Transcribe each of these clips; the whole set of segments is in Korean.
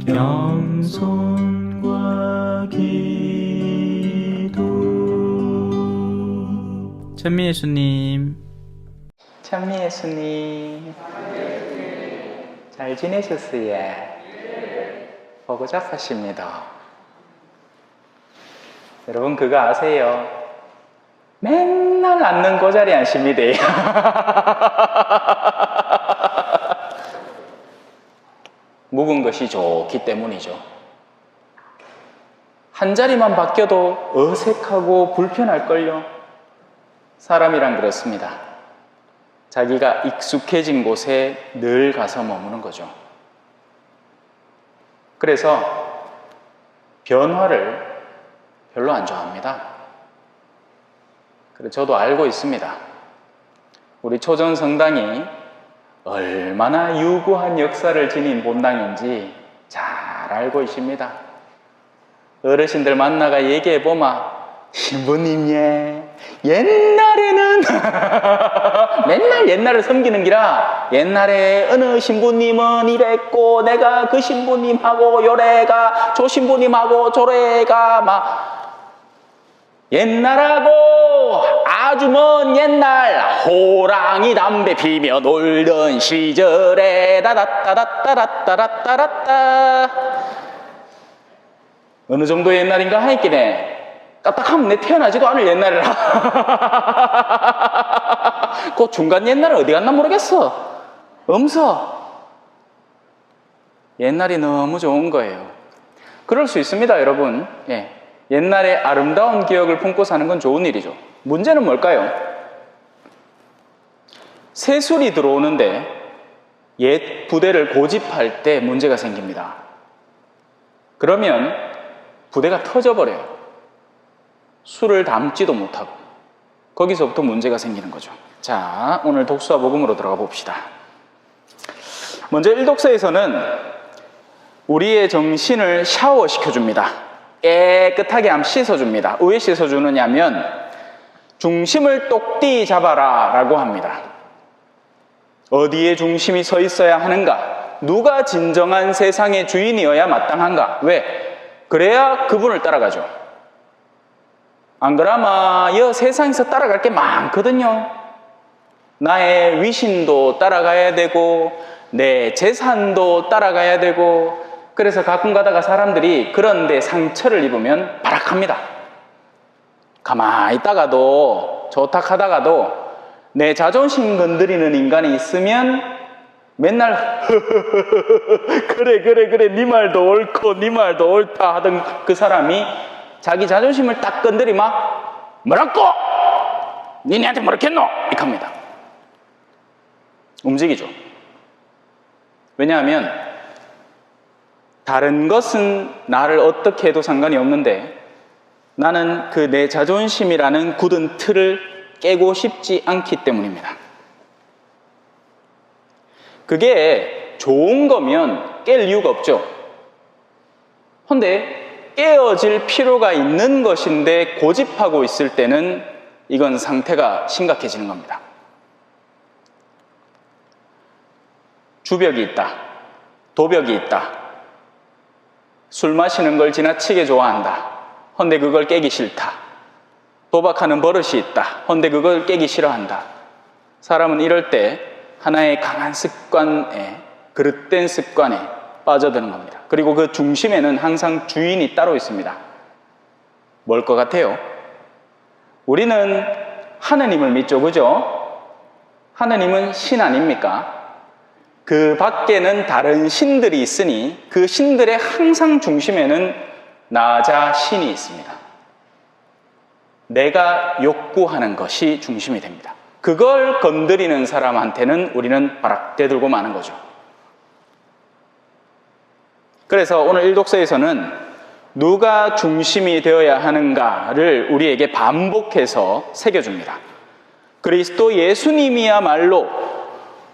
겸손과 기도. 찬미 예수님, 찬미 예수님, 잘 지내셨어요? 보고 잡하십니다. 여러분 그거 아세요? 맨날 앉는 그 자리에 앉습니다. 묵은 것이 좋기 때문이죠. 한 자리만 바뀌어도 어색하고 불편할걸요. 사람이란 그렇습니다. 자기가 익숙해진 곳에 늘 가서 머무는 거죠. 그래서 변화를 별로 안 좋아합니다. 그래 저도 알고 있습니다. 우리 초전 성당이 얼마나 유구한 역사를 지닌 본당인지 잘 알고 있습니다. 어르신들 만나가 얘기해보마, 신부님 옛날에는 맨날 옛날을 섬기는 기라, 옛날에 어느 신부님은 이랬고 내가 그 신부님하고 요래가 저 신부님하고 저래가 막 옛날하고 아주 먼 옛날 호랑이 담배 피며 놀던 시절에 따다따다따다따다따다따. 어느 정도 옛날인가 하였기네. 까딱하면 내 태어나지도 않을 옛날이라. 그 중간 옛날은 어디 갔나 모르겠어. 엄서. 옛날이 너무 좋은 거예요. 그럴 수 있습니다, 여러분. 예. 옛날에 아름다운 기억을 품고 사는 건 좋은 일이죠. 문제는 뭘까요? 새술이 들어오는데 옛 부대를 고집할 때 문제가 생깁니다. 그러면 부대가 터져버려요. 술을 담지도 못하고. 거기서부터 문제가 생기는 거죠. 자, 오늘 독수와 복음으로 들어가 봅시다. 먼저 1독서에서는 우리의 정신을 샤워시켜줍니다. 깨끗하게 함 씻어줍니다. 왜 씻어주느냐면 중심을 똑띠 잡아라 라고 합니다. 어디에 중심이 서 있어야 하는가? 누가 진정한 세상의 주인이어야 마땅한가? 왜? 그래야 그분을 따라가죠. 안 그러면 이 세상에서 따라갈 게 많거든요. 나의 위신도 따라가야 되고 내 재산도 따라가야 되고. 그래서 가끔 가다가 사람들이 그런데 상처를 입으면 발악합니다. 가만히 있다가도 좋다 하다가도 내 자존심 건드리는 인간이 있으면 맨날 그래 네 말도 옳고 네 말도 옳다 하던 그 사람이 자기 자존심을 딱 건드리면 뭐라고? 니네한테 뭐라겠노? 이렇게 합니다. 움직이죠. 왜냐하면 다른 것은 나를 어떻게 해도 상관이 없는데 나는 그 내 자존심이라는 굳은 틀을 깨고 싶지 않기 때문입니다. 그게 좋은 거면 깰 이유가 없죠. 그런데 깨어질 필요가 있는 것인데 고집하고 있을 때는 이건 상태가 심각해지는 겁니다. 주벽이 있다. 도벽이 있다. 술 마시는 걸 지나치게 좋아한다. 헌데 그걸 깨기 싫다. 도박하는 버릇이 있다. 헌데 그걸 깨기 싫어한다. 사람은 이럴 때 하나의 강한 습관에, 그릇된 습관에 빠져드는 겁니다. 그리고 그 중심에는 항상 주인이 따로 있습니다. 뭘 것 같아요? 우리는 하느님을 믿죠, 그죠? 하느님은 신 아닙니까? 그 밖에는 다른 신들이 있으니 그 신들의 항상 중심에는 나 자신이 있습니다. 내가 욕구하는 것이 중심이 됩니다. 그걸 건드리는 사람한테는 우리는 바락 대들고 마는 거죠. 그래서 오늘 1독서에서는 누가 중심이 되어야 하는가를 우리에게 반복해서 새겨줍니다. 그리스도 예수님이야말로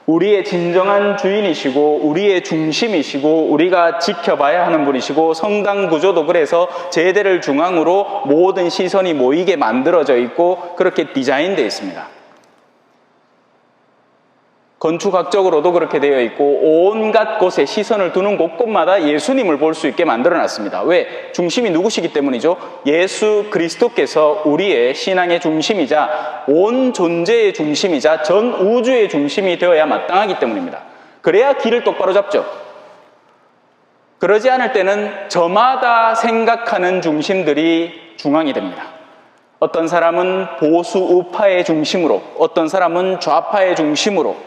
우리의 진정한 주인이시고 우리의 중심이시고 우리가 지켜봐야 하는 분이시고 성당 구조도 그래서 제대를 중앙으로 모든 시선이 모이게 만들어져 있고 그렇게 디자인되어 있습니다. 건축학적으로도 그렇게 되어 있고 온갖 곳에 시선을 두는 곳곳마다 예수님을 볼 수 있게 만들어놨습니다. 왜? 중심이 누구시기 때문이죠? 예수 그리스도께서 우리의 신앙의 중심이자 온 존재의 중심이자 전 우주의 중심이 되어야 마땅하기 때문입니다. 그래야 길을 똑바로 잡죠. 그러지 않을 때는 저마다 생각하는 중심들이 중앙이 됩니다. 어떤 사람은 보수 우파의 중심으로, 어떤 사람은 좌파의 중심으로,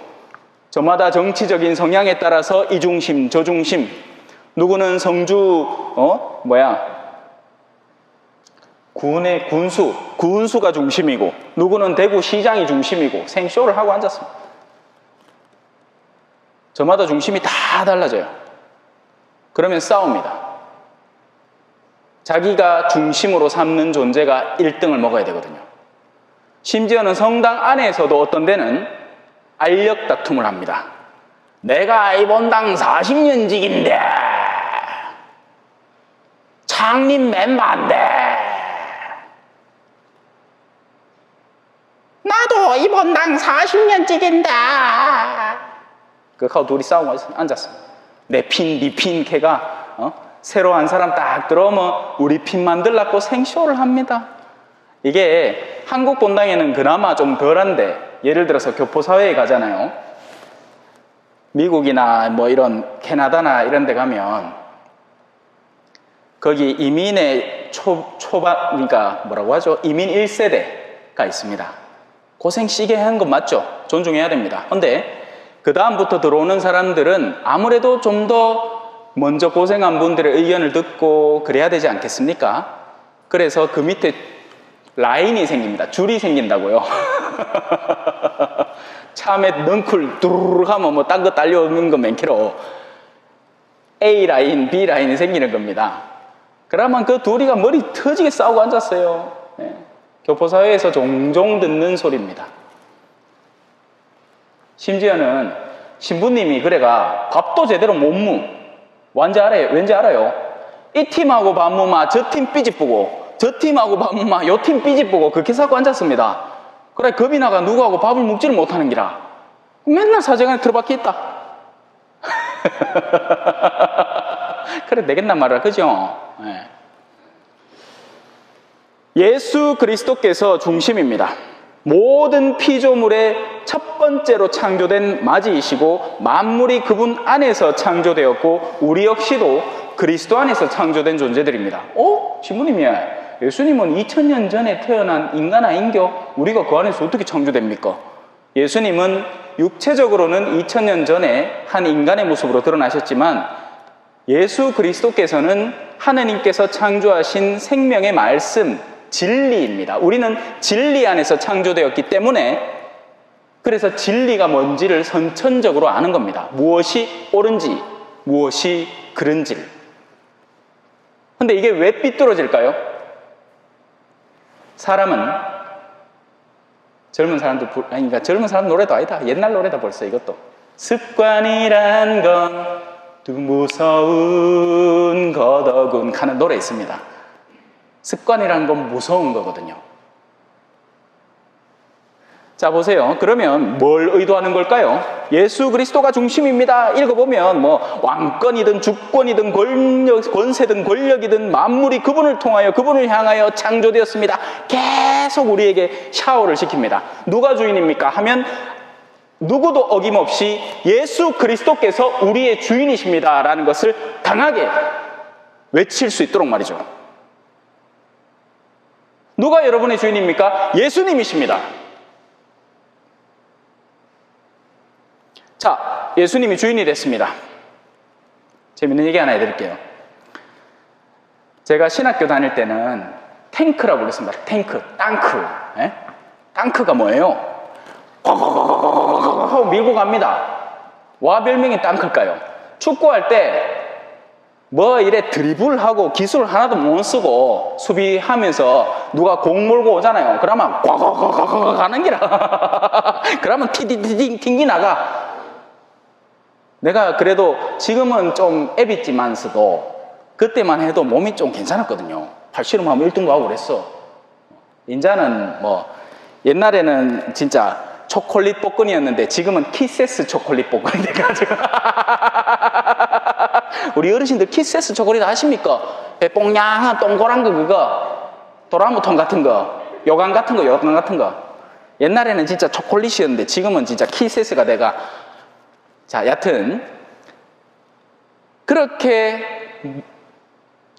저마다 정치적인 성향에 따라서 이 중심, 저 중심, 누구는 성주, 군의 군수가 중심이고, 누구는 대구시장이 중심이고, 생쇼를 하고 앉았습니다. 저마다 중심이 다 달라져요. 그러면 싸웁니다. 자기가 중심으로 삼는 존재가 1등을 먹어야 되거든요. 심지어는 성당 안에서도 어떤 데는 알력 다툼을 합니다. 내가 이번 당 40년직인데 창립 멤버인데 나도 이번 당 40년직인데 그하고 둘이 싸우고 앉았습니다. 내 핀, 네 핀 걔가 새로 한 사람 딱 들어오면 우리 핀 만들라고 생쇼를 합니다. 이게 한국 본당에는 그나마 좀 덜한데 예를 들어서 교포사회에 가잖아요. 미국이나 뭐 이런 캐나다나 이런 데 가면 거기 이민의 그러니까 뭐라고 하죠? 이민 1세대가 있습니다. 고생 시게 한 건 맞죠? 존중해야 됩니다. 근데 그 다음부터 들어오는 사람들은 아무래도 좀 더 먼저 고생한 분들의 의견을 듣고 그래야 되지 않겠습니까? 그래서 그 밑에 라인이 생깁니다. 줄이 생긴다고요. 참에 넝쿨 두루룩 하면 뭐 딴 거 딸려오는 거 많기로 A 라인, B 라인이 생기는 겁니다. 그러면 그 둘이가 머리 터지게 싸우고 앉았어요. 네. 교포사회에서 종종 듣는 소리입니다. 심지어는 신부님이 그래가 밥도 제대로 못 무. 왠지 알아요? 이 팀하고 밥 무마 저 팀 삐집보고 저 팀하고 밥 무마 요 팀 삐집보고 그렇게 사고 앉았습니다. 그래 겁이 나가 누구하고 밥을 먹지를 못하는 기라. 맨날 사정안에 들어박혀 있다. 그래 되겠나 말이야, 그죠? 네. 예수 그리스도께서 중심입니다. 모든 피조물의 첫 번째로 창조된 맞이이시고 만물이 그분 안에서 창조되었고 우리 역시도 그리스도 안에서 창조된 존재들입니다. 신부님이야, 예수님은 2000년 전에 태어난 인간 아닌겨? 우리가 그 안에서 어떻게 창조됩니까? 예수님은 육체적으로는 2000년 전에 한 인간의 모습으로 드러나셨지만 예수 그리스도께서는 하느님께서 창조하신 생명의 말씀, 진리입니다. 우리는 진리 안에서 창조되었기 때문에 그래서 진리가 뭔지를 선천적으로 아는 겁니다. 무엇이 옳은지, 무엇이 그른지를. 근데 이게 왜 삐뚤어질까요? 사람은 젊은 사람 노래도 아니다. 옛날 노래다 벌써 이것도. 습관이란 건 무서운 거더군 하는 노래 있습니다. 습관이란 건 무서운 거거든요. 자 보세요. 그러면 뭘 의도하는 걸까요? 예수 그리스도가 중심입니다. 읽어보면 뭐 왕권이든 주권이든 권세든 권력이든 만물이 그분을 통하여 그분을 향하여 창조되었습니다. 계속 우리에게 샤워를 시킵니다. 누가 주인입니까? 하면 누구도 어김없이 예수 그리스도께서 우리의 주인이십니다 라는 것을 강하게 외칠 수 있도록 말이죠. 누가 여러분의 주인입니까? 예수님이십니다. 자, 예수님이 주인이 됐습니다. 재밌는 얘기 하나 해드릴게요. 제가 신학교 다닐 때는 탱크라고 불렀습니다. 탱크, 땅크. 예? 땅크가 뭐예요? 하고 밀고 갑니다. 와 별명이 땅클까요? 축구할 때 뭐 이래 드리블하고 기술 하나도 못 쓰고 수비하면서 누가 공 몰고 오잖아요. 그러면 꽉 가는 기라. 그러면 티디디 튕기 나가. 내가 그래도 지금은 좀 애비지만서도 그때만 해도 몸이 좀 괜찮았거든요. 팔씨름하면 1등도 하고 그랬어. 인자는 뭐 옛날에는 진짜 초콜릿 볶음이었는데 지금은 키세스 초콜릿 볶음이 돼가지고 우리 어르신들 키세스 초콜릿 아십니까? 뽕냥한 동그란 거 그거 도라무통 같은 거 요강 같은 거 옛날에는 진짜 초콜릿이었는데 지금은 진짜 키세스가 돼가 자 여튼 그렇게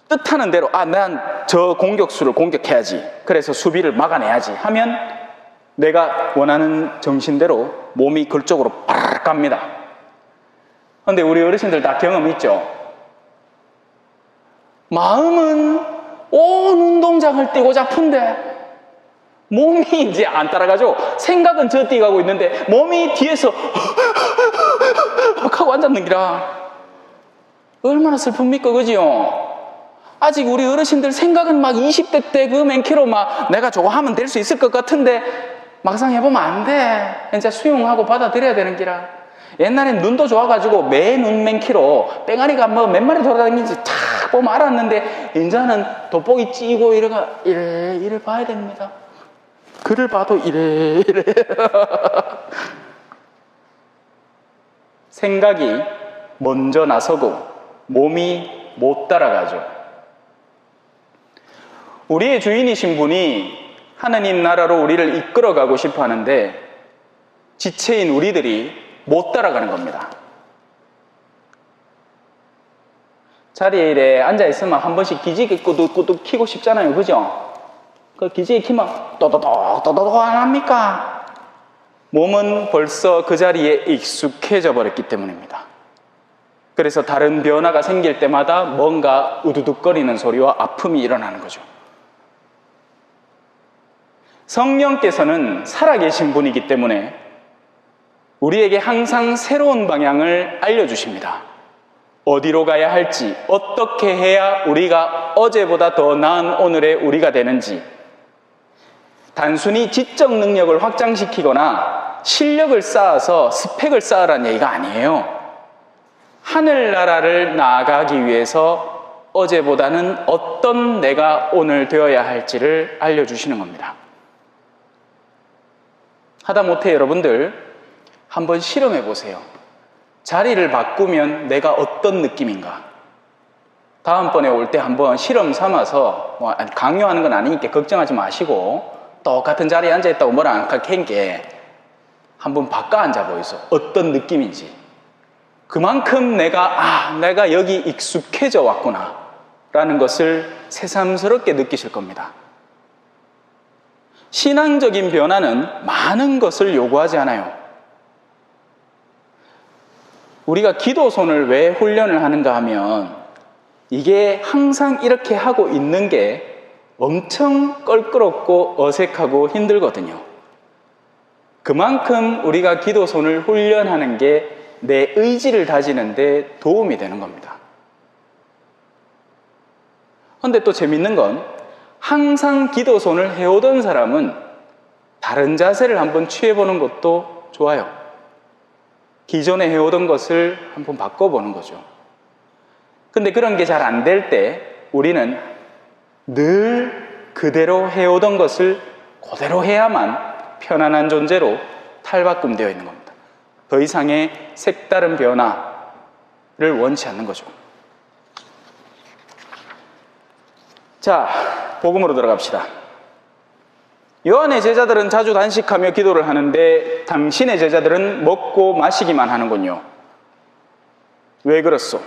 뜻하는 대로 난 저 공격수를 공격해야지 그래서 수비를 막아내야지 하면 내가 원하는 정신대로 몸이 그쪽으로 빠르르 갑니다. 그런데 우리 어르신들 다 경험 있죠? 마음은 온 운동장을 뛰고 잡은데 몸이 이제 안 따라가죠. 생각은 저 뛰어가고 있는데 몸이 뒤에서 하고 앉았는 기라 얼마나 슬픕니까 그지요? 아직 우리 어르신들 생각은 막 20대 때 그 맨키로 막 내가 저거 하면 될 수 있을 것 같은데 막상 해보면 안 돼. 진짜 수용하고 받아들여야 되는 기라. 옛날엔 눈도 좋아가지고 매 눈 맨키로 뺑아리가 뭐 몇 마리 돌아다니는지 탁 보면 알았는데 이제는 돋보기 찌고 이래 봐야 됩니다. 글을 봐도 이래 생각이 먼저 나서고 몸이 못 따라가죠. 우리의 주인이신 분이 하느님 나라로 우리를 이끌어가고 싶어 하는데 지체인 우리들이 못 따라가는 겁니다. 자리에 이래 앉아있으면 한 번씩 기지개 꾸둑꾸둑 키고 싶잖아요. 그죠? 그 기지개 키면 또도독 안 합니까? 몸은 벌써 그 자리에 익숙해져 버렸기 때문입니다. 그래서 다른 변화가 생길 때마다 뭔가 우두둑거리는 소리와 아픔이 일어나는 거죠. 성령께서는 살아계신 분이기 때문에 우리에게 항상 새로운 방향을 알려주십니다. 어디로 가야 할지, 어떻게 해야 우리가 어제보다 더 나은 오늘의 우리가 되는지, 단순히 지적 능력을 확장시키거나 실력을 쌓아서 스펙을 쌓으라는 얘기가 아니에요. 하늘나라를 나아가기 위해서 어제보다는 어떤 내가 오늘 되어야 할지를 알려주시는 겁니다. 하다못해 여러분들 한번 실험해 보세요. 자리를 바꾸면 내가 어떤 느낌인가? 다음번에 올 때 한번 실험 삼아서 강요하는 건 아니니까 걱정하지 마시고 똑같은 자리에 앉아있다고 뭐라 안 할게 한번 바꿔 앉아 보이소. 어떤 느낌인지. 그만큼 내가 여기 익숙해져 왔구나 라는 것을 새삼스럽게 느끼실 겁니다. 신앙적인 변화는 많은 것을 요구하지 않아요. 우리가 기도손을 왜 훈련을 하는가 하면 이게 항상 이렇게 하고 있는 게 엄청 껄끄럽고 어색하고 힘들거든요. 그만큼 우리가 기도손을 훈련하는 게 내 의지를 다지는 데 도움이 되는 겁니다. 그런데 또 재밌는 건 항상 기도손을 해오던 사람은 다른 자세를 한번 취해보는 것도 좋아요. 기존에 해오던 것을 한번 바꿔보는 거죠. 근데 그런 게 잘 안 될 때 우리는 늘 그대로 해오던 것을 그대로 해야만 편안한 존재로 탈바꿈되어 있는 겁니다. 더 이상의 색다른 변화를 원치 않는 거죠. 자, 복음으로 들어갑시다. 요한의 제자들은 자주 단식하며 기도를 하는데 당신의 제자들은 먹고 마시기만 하는군요. 왜 그렇소?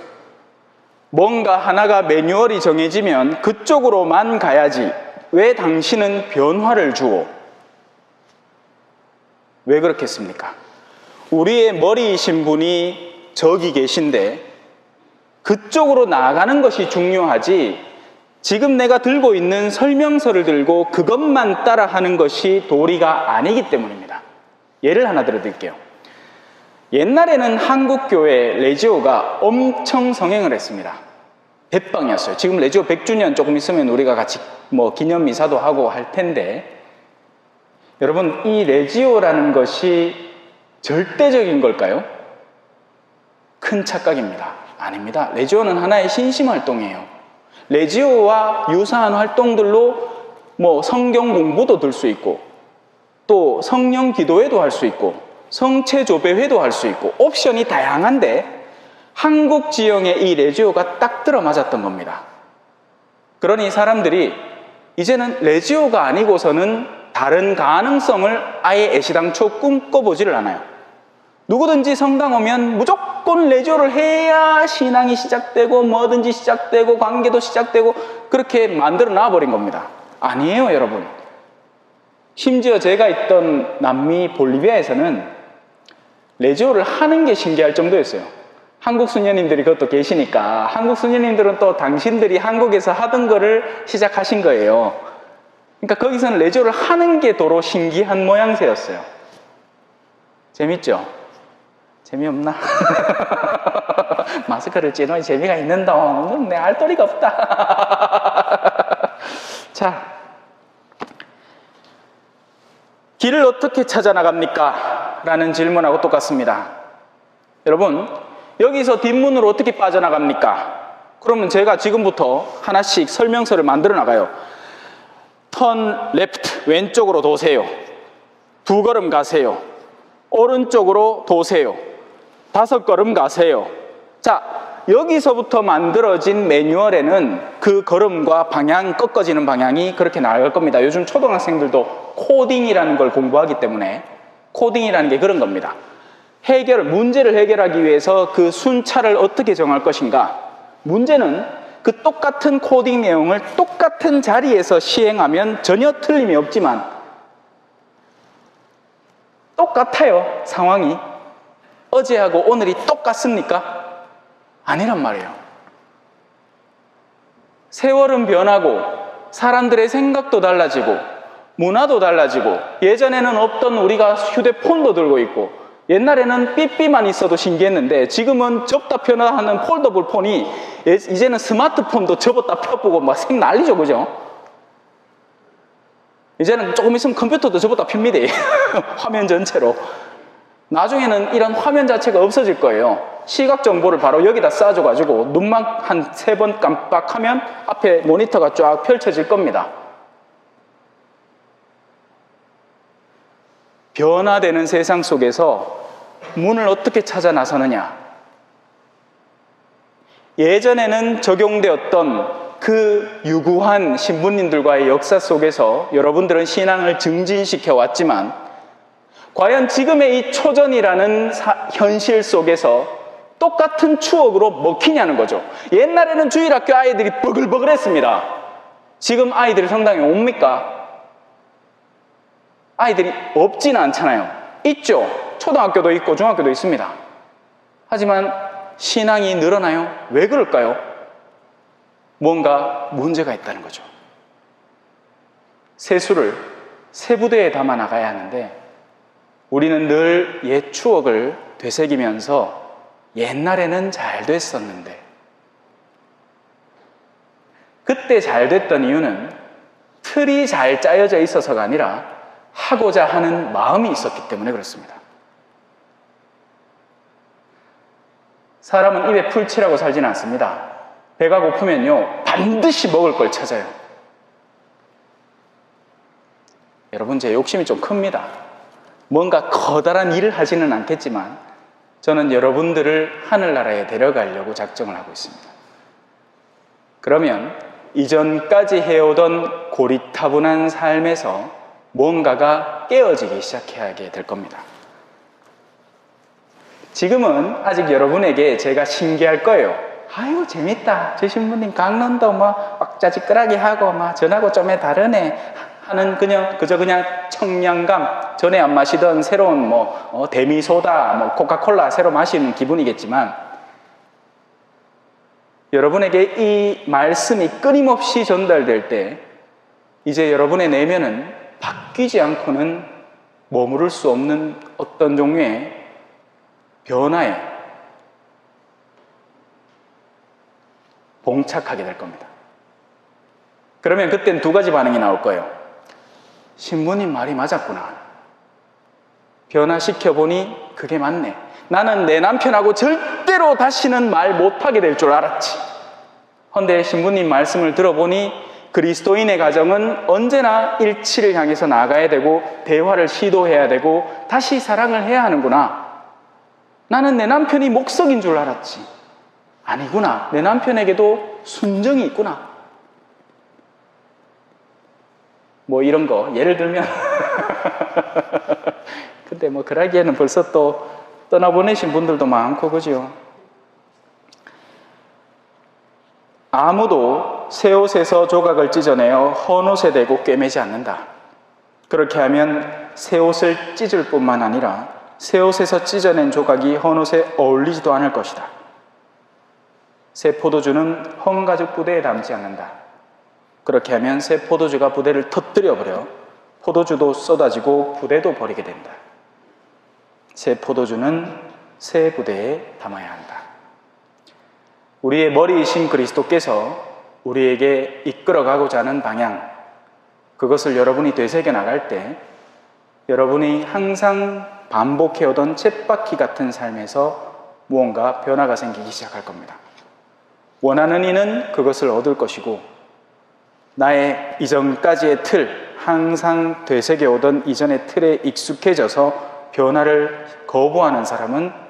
뭔가 하나가 매뉴얼이 정해지면 그쪽으로만 가야지. 왜 당신은 변화를 주오? 왜 그렇겠습니까? 우리의 머리이신 분이 저기 계신데 그쪽으로 나아가는 것이 중요하지 지금 내가 들고 있는 설명서를 들고 그것만 따라하는 것이 도리가 아니기 때문입니다. 예를 하나 들어드릴게요. 옛날에는 한국교회 레지오가 엄청 성행을 했습니다. 대빵이었어요. 지금 레지오 100주년 조금 있으면 우리가 같이 기념 미사도 하고 할 텐데 여러분 이 레지오라는 것이 절대적인 걸까요? 큰 착각입니다. 아닙니다. 레지오는 하나의 신심활동이에요. 레지오와 유사한 활동들로 성경 공부도 들 수 있고 또 성령 기도회도 할 수 있고 성체 조배회도 할 수 있고 옵션이 다양한데 한국 지형에 이 레지오가 딱 들어맞았던 겁니다. 그러니 사람들이 이제는 레지오가 아니고서는 다른 가능성을 아예 애시당초 꿈꿔보지를 않아요. 누구든지 성당 오면 무조건 레지오를 해야 신앙이 시작되고 뭐든지 시작되고 관계도 시작되고 그렇게 만들어 놔버린 겁니다. 아니에요, 여러분. 심지어 제가 있던 남미 볼리비아에서는 레지오를 하는 게 신기할 정도였어요. 한국 수녀님들이 그것도 계시니까 한국 수녀님들은 또 당신들이 한국에서 하던 거를 시작하신 거예요. 그러니까 거기서는 레지오를 하는 게 도로 신기한 모양새였어요. 재밌죠? 재미없나? 마스크를 찌노이 재미가 있는다. 내 알도리가 없다. 자, 길을 어떻게 찾아나갑니까? 라는 질문하고 똑같습니다. 여러분, 여기서 뒷문으로 어떻게 빠져나갑니까? 그러면 제가 지금부터 하나씩 설명서를 만들어 나가요. 턴 레프트, 왼쪽으로 도세요. 2걸음 가세요. 오른쪽으로 도세요. 5걸음 가세요. 자, 여기서부터 만들어진 매뉴얼에는 그 걸음과 방향, 꺾어지는 방향이 그렇게 나갈 겁니다. 요즘 초등학생들도 코딩이라는 걸 공부하기 때문에 코딩이라는 게 그런 겁니다. 문제를 해결하기 위해서 그 순차를 어떻게 정할 것인가. 문제는 그 똑같은 코딩 내용을 똑같은 자리에서 시행하면 전혀 틀림이 없지만 똑같아요, 상황이. 어제하고 오늘이 똑같습니까? 아니란 말이에요. 세월은 변하고 사람들의 생각도 달라지고 문화도 달라지고 예전에는 없던 우리가 휴대폰도 들고 있고 옛날에는 삐삐만 있어도 신기했는데 지금은 접다 펴나 하는 폴더블 폰이 이제는 스마트폰도 접었다 펴보고 막 생 난리죠, 그죠? 이제는 조금 있으면 컴퓨터도 접었다 핍니다. 화면 전체로. 나중에는 이런 화면 자체가 없어질 거예요. 시각 정보를 바로 여기다 쏴줘가지고 눈만 한 3번 깜빡하면 앞에 모니터가 쫙 펼쳐질 겁니다. 변화되는 세상 속에서 문을 어떻게 찾아 나서느냐. 예전에는 적용되었던 그 유구한 신부님들과의 역사 속에서 여러분들은 신앙을 증진시켜 왔지만 과연 지금의 이 초전이라는 현실 속에서 똑같은 추억으로 먹히냐는 거죠. 옛날에는 주일학교 아이들이 버글버글 했습니다. 지금 아이들이 성당에 옵니까? 아이들이 없지는 않잖아요. 있죠. 초등학교도 있고 중학교도 있습니다. 하지만 신앙이 늘어나요? 왜 그럴까요? 뭔가 문제가 있다는 거죠. 세수를 새 부대에 담아 나가야 하는데 우리는 늘 옛 추억을 되새기면서 옛날에는 잘 됐었는데 그때 잘 됐던 이유는 틀이 잘 짜여져 있어서가 아니라 하고자 하는 마음이 있었기 때문에 그렇습니다. 사람은 입에 풀칠하고 살지는 않습니다. 배가 고프면요 반드시 먹을 걸 찾아요. 여러분, 제 욕심이 좀 큽니다. 뭔가 커다란 일을 하지는 않겠지만 저는 여러분들을 하늘나라에 데려가려고 작정을 하고 있습니다. 그러면 이전까지 해오던 고리타분한 삶에서 뭔가가 깨어지기 시작하게 될 겁니다. 지금은 아직 여러분에게 제가 신기할 거예요. 아유 재밌다. 저 신부님 강론도 뭐 왁자지껄하게 하고 막 전하고 좀에 다르네 하는 그저 그냥 청량감, 전에 안 마시던 새로운 데미소다, 코카콜라 새로 마시는 기분이겠지만 여러분에게 이 말씀이 끊임없이 전달될 때 이제 여러분의 내면은 바뀌지 않고는 머무를 수 없는 어떤 종류의 변화에 봉착하게 될 겁니다. 그러면 그때는 2가지 반응이 나올 거예요. 신부님 말이 맞았구나. 변화시켜보니 그게 맞네. 나는 내 남편하고 절대로 다시는 말 못하게 될 줄 알았지. 헌데 신부님 말씀을 들어보니 그리스도인의 가정은 언제나 일치를 향해서 나가야 되고 대화를 시도해야 되고 다시 사랑을 해야 하는구나. 나는 내 남편이 목석인 줄 알았지. 아니구나. 내 남편에게도 순정이 있구나. 뭐 이런 거 예를 들면 근데 뭐 그러기에는 벌써 또 떠나보내신 분들도 많고 그죠? 아무도 새 옷에서 조각을 찢어내어 헌 옷에 대고 꿰매지 않는다. 그렇게 하면 새 옷을 찢을 뿐만 아니라 새 옷에서 찢어낸 조각이 헌 옷에 어울리지도 않을 것이다. 새 포도주는 헌 가죽 부대에 담지 않는다. 그렇게 하면 새 포도주가 부대를 터뜨려 버려 포도주도 쏟아지고 부대도 버리게 된다. 새 포도주는 새 부대에 담아야 한다. 우리의 머리이신 그리스도께서 우리에게 이끌어가고자 하는 방향, 그것을 여러분이 되새겨 나갈 때 여러분이 항상 반복해오던 쳇바퀴 같은 삶에서 무언가 변화가 생기기 시작할 겁니다. 원하는 이는 그것을 얻을 것이고 나의 이전까지의 틀, 항상 되새겨오던 이전의 틀에 익숙해져서 변화를 거부하는 사람은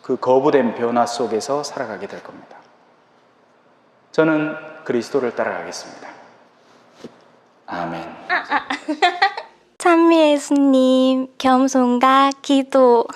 그 거부된 변화 속에서 살아가게 될 겁니다. 저는 그리스도를 따라가겠습니다. 아멘. 찬미 예수님, 겸손과 기도.